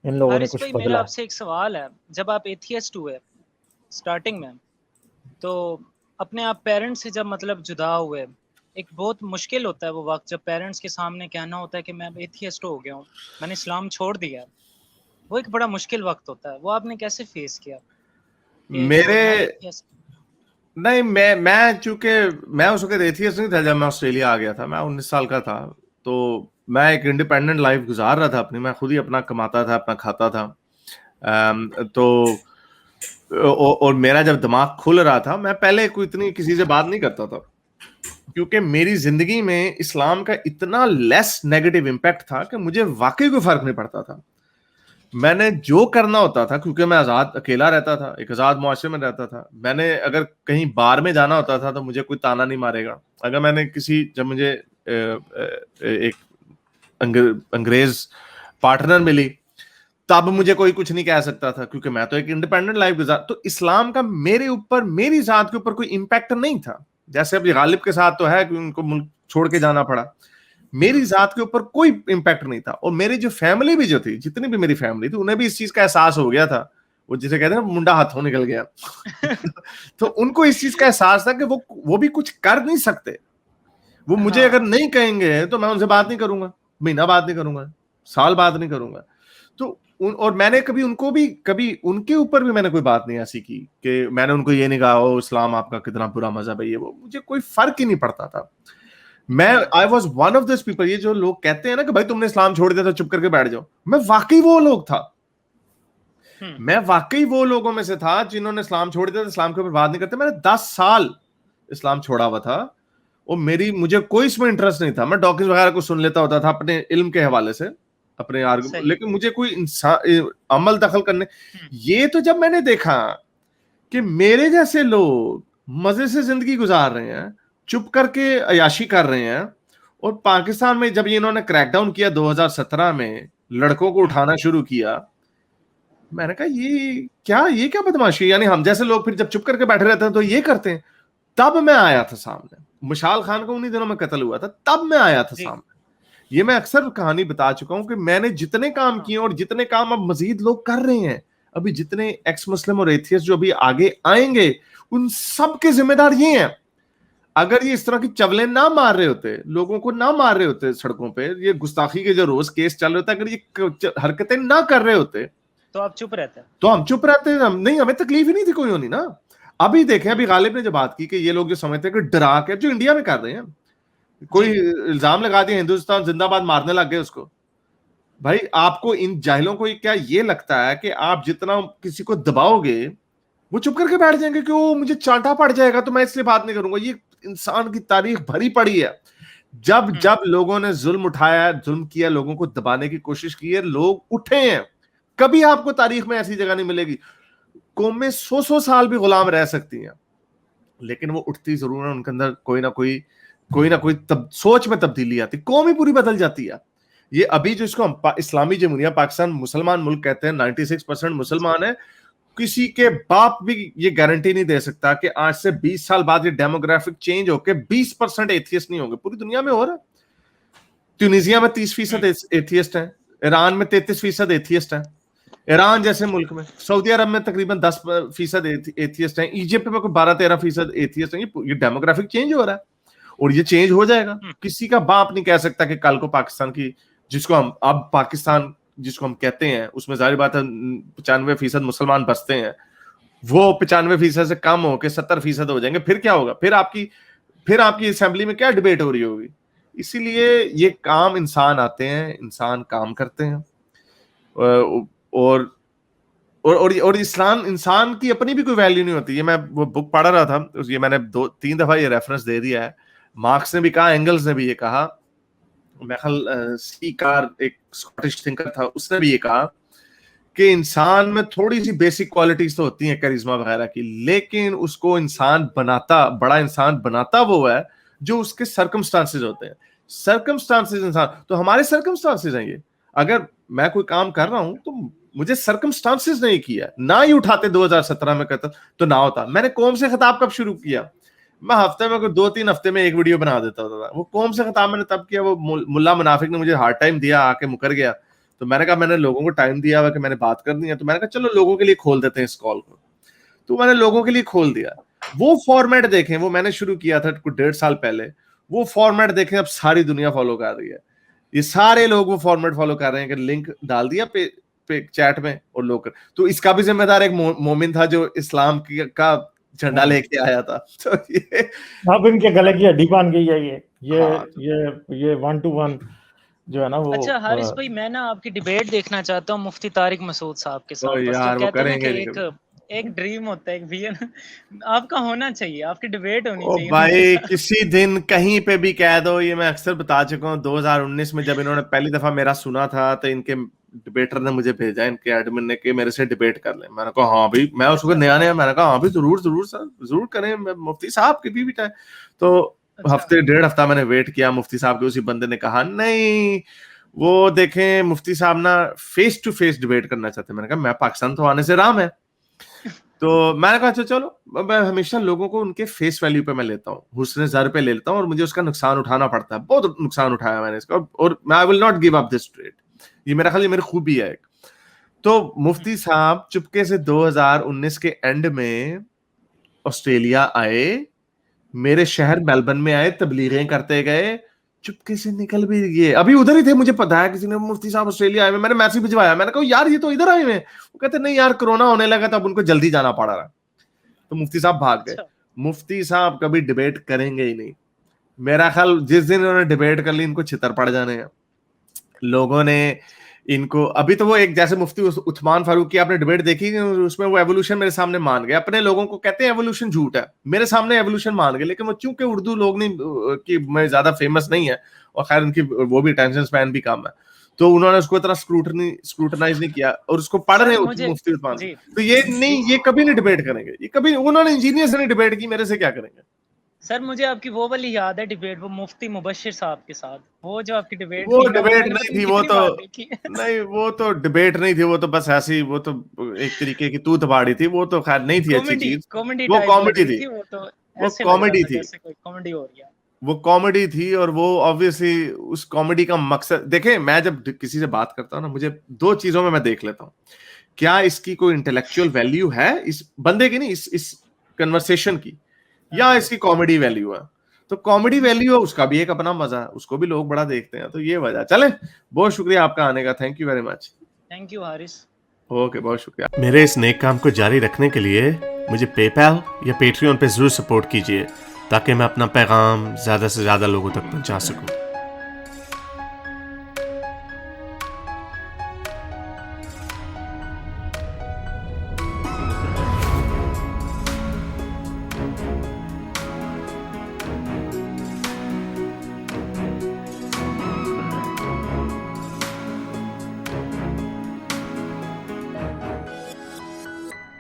ان لوگوں نے حارث کچھ بھائی بدلا میرا ہے. آپ سے ایک سوال ہے، جب آپ ایتھیسٹ ہوئے سٹارٹنگ میں، تو اپنے آپ پیرنٹس سے جب مطلب جدا ہوئے، ایک بہت مشکل ہوتا ہے وہ وقت جب پیرنٹس کے سامنے کہنا ہوتا ہے کہ میں ایتھیسٹ ہو گیا ہوں، میں نے اسلام چھوڑ دیا. وہ ایک بڑا مشکل وقت ہوتا ہے، وہ آپ نے کیسے فیس کیا کہ جو میرے میں ایتھیسٹ؟ نہیں، میں چونکہ میں اس وقت ایتھیسٹ نہیں تھا جب میں آسٹریلیا آ گیا تھا. میں 19 سال کا تھا، تو میں ایک انڈیپینڈنٹ لائف گزار رہا تھا اپنی. میں خود ہی اپنا کماتا تھا، اپنا کھاتا تھا. تو اور میرا جب دماغ کھل رہا تھا، میں پہلے کوئی اتنی کسی سے بات نہیں کرتا تھا، کیونکہ میری زندگی میں اسلام کا اتنا لیس نیگیٹو امپیکٹ تھا کہ مجھے واقعی کوئی فرق نہیں پڑتا تھا. میں نے جو کرنا ہوتا تھا، کیونکہ میں آزاد اکیلا رہتا تھا، ایک آزاد معاشرے میں رہتا تھا. میں نے اگر کہیں بار میں جانا ہوتا تھا تو مجھے کوئی تانا نہیں مارے گا. اگر میں نے جب مجھے ایک انگریز پارٹنر ملی تب مجھے کوئی کچھ نہیں کہہ سکتا تھا، کیونکہ میں تو ایک انڈیپینڈنٹ لائف گزار. تو اسلام کا میرے اوپر، میری ذات کے اوپر کوئی امپیکٹ نہیں تھا. جیسے ابھی غالب کے ساتھ تو ہے کہ ان کو ملک چھوڑ کے جانا پڑا، میری ذات کے اوپر کوئی امپیکٹ نہیں تھا. اور میری جو فیملی بھی جو تھی، جتنی بھی میری فیملی تھی، انہیں بھی اس چیز کا احساس ہو گیا تھا. وہ جسے کہتے ہیں نا منڈا ہاتھوں نکل گیا. تو ان کو اس چیز کا احساس تھا کہ وہ بھی کچھ کر نہیں سکتے. وہ مجھے اگر نہیں کہیں گے تو میں ان سے بات نہیں کروں گا، مہینہ بات نہیں کروں گا، سال بات نہیں کروں گا. تو اور میں نے کبھی ان کو بھی، کبھی ان کے اوپر بھی میں نے کوئی بات نہیں ایسی کی کہ میں نے ان کو یہ نہیں کہا او اسلام آپ کا کتنا برا مذہب ہے. یہ وہ مجھے کوئی فرق ہی نہیں پڑتا تھا. میں I was one of this people. یہ جو لوگ کہتے ہیں نا کہ بھائی تم نے اسلام چھوڑ دیا تو چپ کر کے بیٹھ جاؤ، میں واقعی وہ لوگ تھا. میں واقعی وہ لوگوں میں سے تھا جنہوں نے اسلام چھوڑ دیا تھا، اسلام کے اوپر بات نہیں کرتے. میں نے 10 سال اسلام چھوڑا ہوا تھا، اور مجھے کوئی اس میں انٹرسٹ نہیں تھا. میں ڈاکٹرز وغیرہ کو سن لیتا ہوتا تھا اپنے علم کے حوالے سے، اپنے لیکن مجھے کوئی عمل دخل کرنے. یہ تو جب میں نے دیکھا کہ میرے جیسے لوگ مزے سے زندگی گزار رہے ہیں، چپ کر کے عیاشی کر رہے ہیں، اور پاکستان میں جب انہوں نے کریک ڈاؤن کیا 2017 میں، لڑکوں کو اٹھانا شروع کیا، میں نے کہا یہ کیا بدماشی. یعنی ہم جیسے لوگ پھر جب چپ کر کے بیٹھے رہتے ہیں تو یہ کرتے ہیں. تب میں آیا تھا سامنے. مشال خان کو انہی دنوں میں قتل ہوا تھا، تب میں آیا تھا سامنے. یہ میں اکثر کہانی بتا چکا ہوں کہ میں نے جتنے کام کیے اور جتنے کام اب مزید لوگ کر رہے ہیں، ابھی جتنے ایکس مسلم اور ایتھیسٹ جو ابھی آگے آئیں گے، ان سب کے ذمہ دار یہ ہیں. اگر یہ اس طرح کی چولیں نہ مار رہے ہوتے، لوگوں کو نہ مار رہے ہوتے سڑکوں پہ، یہ گستاخی کے جو روز کیس چل رہے ہوتے، اگر یہ حرکتیں نہ کر رہے ہوتے تو آپ چپ رہتے، تو ہم چپ رہتے. نہیں، ہمیں تکلیف ہی نہیں تھی کوئی ہونی نا. ابھی دیکھیں، ابھی غالب نے جو بات کی کہ یہ لوگ جو سمجھتے ہیں کہ ڈرا کے، جو انڈیا میں کر رہے ہیں، کوئی الزام لگا دیا ہندوستان زندہ باد، مارنے لگ گئے اس کو. بھائی آپ کو ان جاہلوں کو کیا یہ لگتا ہے کہ آپ جتنا کسی کو دباؤ گے وہ چپ کر کے بیٹھ جائیں گے کہ وہ مجھے چانٹا پڑ جائے گا تو میں اس لیے بات نہیں کروں گا؟ یہ انسان کی تاریخ بھری پڑی ہے. جب لوگوں نے ظلم اٹھایا، ظلم کیا، لوگوں کو دبانے کی کوشش کی ہے، لوگ اٹھے ہیں. کبھی آپ کو تاریخ میں ایسی جگہ نہیں ملے گی. قومیں 100 سال بھی غلام رہ سکتی ہیں، لیکن وہ اٹھتی ضرور ہے. ان کے اندر کوئی نہ کوئی سوچ میں تبدیلی آتی، قوم ہی پوری بدل جاتی ہے. یہ ابھی جو اس کو ہم اسلامی جمہوریہ پاکستان مسلمان ملک کہتے ہیں، 96% مسلمان ہیں. کسی کے باپ بھی یہ گارنٹی نہیں دے سکتا کہ آج سے 20 سال بعد یہ ڈیموگرافک چینج ہو کے 20% ایتھیسٹ نہیں ہوں گے. پوری دنیا میں ہو رہا ہے. ٹیونیزیا میں 30% ایتھیسٹ ہیں، ایران میں 33% ایتھیسٹ ہیں، ایران جیسے ملک میں، سعودی عرب میں تقریباً 10% ایتھیسٹ ہیں، ایجپٹ میں کوئی 12-13% ایتھیسٹ ہیں. یہ ڈیموگرافک چینج ہو رہا ہے اور یہ چینج ہو جائے گا. کسی کا باپ نہیں کہہ سکتا کہ کل کو پاکستان کی، جس کو ہم اب پاکستان جس کو ہم کہتے ہیں، اس میں ظاہر بات ہے 95% مسلمان بستے ہیں، وہ 95% سے کم ہو کے 70% ہو جائیں گے. پھر کیا ہوگا؟ پھر آپ کی اسمبلی میں کیا ڈیبیٹ ہو رہی ہوگی؟ اسی لیے یہ کام انسان آتے ہیں، انسان کام کرتے ہیں. اور اسلام، انسان کی اپنی بھی کوئی ویلیو نہیں ہوتی. یہ میں وہ بک پڑھ رہا تھا، یہ میں نے 2-3 دفعہ یہ ریفرنس دے دیا ہے. مارکس نے بھی کہا، اینگلز نے بھی یہ کہا، سی کار ایک اسکاٹش تھنکر تھا، اس نے بھی یہ کہا کہ انسان میں تھوڑی سی بیسک کوالٹیز تو ہوتی ہیں کیریزما وغیرہ کی، لیکن اس کو بڑا انسان بناتا وہ ہے جو اس کے سرکمسٹانسز ہوتے ہیں. سرکمسٹانسز انسان تو ہمارے سرکمسٹانسز ہیں. یہ اگر میں کوئی کام کر رہا ہوں تو مجھے سرکمسٹانسز نہیں کیا، نہ ہی اٹھاتے 2017 میں کہتا تو نہ ہوتا. میں نے قوم سے خطاب کب شروع کیا؟ میں ہفتے میں 2-3 ہفتے میں ایک ویڈیو بنا دیتا تھا. وہ قوم سے خطاب میں نے تب کیا. وہ ملا منافق نے مجھے ہارڈ ٹائم دیا، آ کے مکر گیا، تو میں نے کہا میں نے لوگوں کو ٹائم دیا ہوا کہ میں نے بات کرنی ہے, تو میں نے کہا چلو لوگوں کے لیے کھول دیتے ہیں اس کال کو, تو میں نے لوگوں کے لیے کھول دیا. وہ فارمیٹ دیکھیں, وہ میں نے شروع کیا تھا کچھ 1.5 سال پہلے, وہ فارمیٹ دیکھیں اب ساری دنیا فالو کر رہی ہے. یہ سارے لوگ وہ فارمیٹ فالو کر رہے ہیں کہ لنک ڈال دیا پہ چیٹ میں اور لوگ کر. تو اس کا بھی ذمہ دار ایک مومن تھا جو اسلام کا جھنڈا لے کے آیا تھا. تو یہ اب ان کے گلے کی ہڈی بن گئی ہے یہ 1 to 1 جو ہے نا وہ. اچھا حارث بھائی, میں نا آپ کی ڈبیٹ دیکھنا چاہتا ہوں مفتی طارق مسعود صاحب کے ساتھ. بس یار تو وہ کہتے ہیں کریں کہ گے ایک ڈریم ہوتا ہے, ایک ویژن آپ کا ہونا چاہیے, آپ کی ڈبیٹ ہونی چاہیے. بھائی کسی دن کہیں پہ بھی کہہ دو, یہ میں اکثر بتا چکا ہوں. 2019 میں جب انہوں نے پہلی دفعہ میرا سنا تھا تو ان کے ڈبیٹر نے مجھے بھیجا, ان کے ایڈمن نے, کہ میرے سے ڈبیٹ کر لیں. میں نے کہا ہاں بھائی, میں اس وقت نیا میں نے کہا ہاں بھائی ضرور سر ضرور کریں, مفتی صاحب کی بھی ٹائم. تو ہفتے 1.5 ہفتہ میں نے ویٹ کیا, مفتی صاحب کے اسی بندے نے کہا نہیں وہ دیکھیں مفتی صاحب نا فیس ٹو فیس ڈبیٹ کرنا چاہتے ہیں. میں نے کہا میں پاکستان تو آنے سے رام ہے. تو میں نے کہا اچھا چلو, میں ہمیشہ لوگوں کو ان کے فیس ویلیو پہ میں لیتا ہوں, حسن زر پہ لیتا ہوں, اور مجھے اس کا نقصان اٹھانا پڑتا ہے. بہت نقصان اٹھایا میں نے اس کا, اور میں I will not give up this trade. یہ میرا خیال یہ میری خوبی ہے ایک. تو مفتی صاحب چپکے سے 2019 کے اینڈ میں آسٹریلیا آئے, میرے شہر میلبرن میں آئے, تبلیغیں کرتے گئے, چپکے سے نکل بھی گئے. ابھی ادھر ہی تھے, مجھے پتا ہے کسی نے مفتی صاحب آسٹریلیا آئے, میں نے میسج بھجوایا, میں نے کہا یار یہ تو ادھر آئے ہوئے. وہ کہتے نہیں یار کرونا ہونے لگا تو اب ان کو جلدی جانا پڑا رہا. تو مفتی صاحب بھاگ گئے. مفتی صاحب کبھی ڈبیٹ کریں گے ہی نہیں. میرا خیال جس دن انہوں نے ڈبیٹ کر لی ان کو چھتر پڑ جانے ہیں لوگوں نے ان کو. ابھی تو وہ ایک جیسے مفتی عثمان فاروق کی آپ نے ڈبیٹ دیکھی, اس میں وہ ایوولوشن میرے سامنے مان گئے. اپنے لوگوں کو کہتے ہیں ایوولوشن جھوٹ ہے, میرے سامنے ایوولوشن مان گئے. لیکن وہ چونکہ اردو لوگ نہیں کہ میں زیادہ فیمس نہیں ہے, اور خیر ان کی وہ بھی ٹینشن سپین بھی کم ہے, تو انہوں نے اس کو اتنا اسکروٹنائز نہیں کیا, اور اس کو پڑھ رہے ہیں مفتی عثمان. تو یہ نہیں, یہ کبھی نہیں ڈبیٹ کریں گے, یہ کبھی انہوں نے انجینئر سے نہیں ڈبیٹ کی, میرے سے کیا کریں گے. سر مجھے آپ کی وہ والی یاد ہے ڈبیٹ, وہ مفتی مبشر صاحب کے ساتھ, وہ جو آپ کی ڈبیٹ وہ ڈبیٹ نہیں تھی, وہ تو نہیں, وہ تو ڈبیٹ نہیں تھی, وہ تو بس ایسی, وہ تو ایک طریقے کی تو تباڑی تھی, وہ تو خیر نہیں تھی اچھی چیز. وہ کامیڈی تھی, وہ کامیڈی تھی, وہ کامیڈی تھی. اور وہ آبویسلی اس کامیڈی کا مقصد دیکھیں, میں جب کسی سے بات کرتا ہوں نا, مجھے 2 چیزوں میں دیکھ لیتا ہوں, کیا اس کی کوئی انٹلیکچوئل ویلیو ہے اس بندے کی, نہیں اس کنورسیشن کی, یا اس کی کامیڈی ویلیو ہے. تو کامیڈی ویلیو ہے, اس کا بھی ایک اپنا مزہ ہے, اس کو بھی لوگ بڑا دیکھتے ہیں. تو یہ وجہ. چلیں, بہت شکریہ آپ کا آنے کا, thank you very much. Thank you Haris. Okay, بہت شکریہ. میرے اس نیک کام کو جاری رکھنے کے لیے مجھے پے پیل یا پیٹریون پہ ضرور سپورٹ کیجیے, تاکہ میں اپنا پیغام زیادہ سے زیادہ لوگوں تک پہنچا سکوں.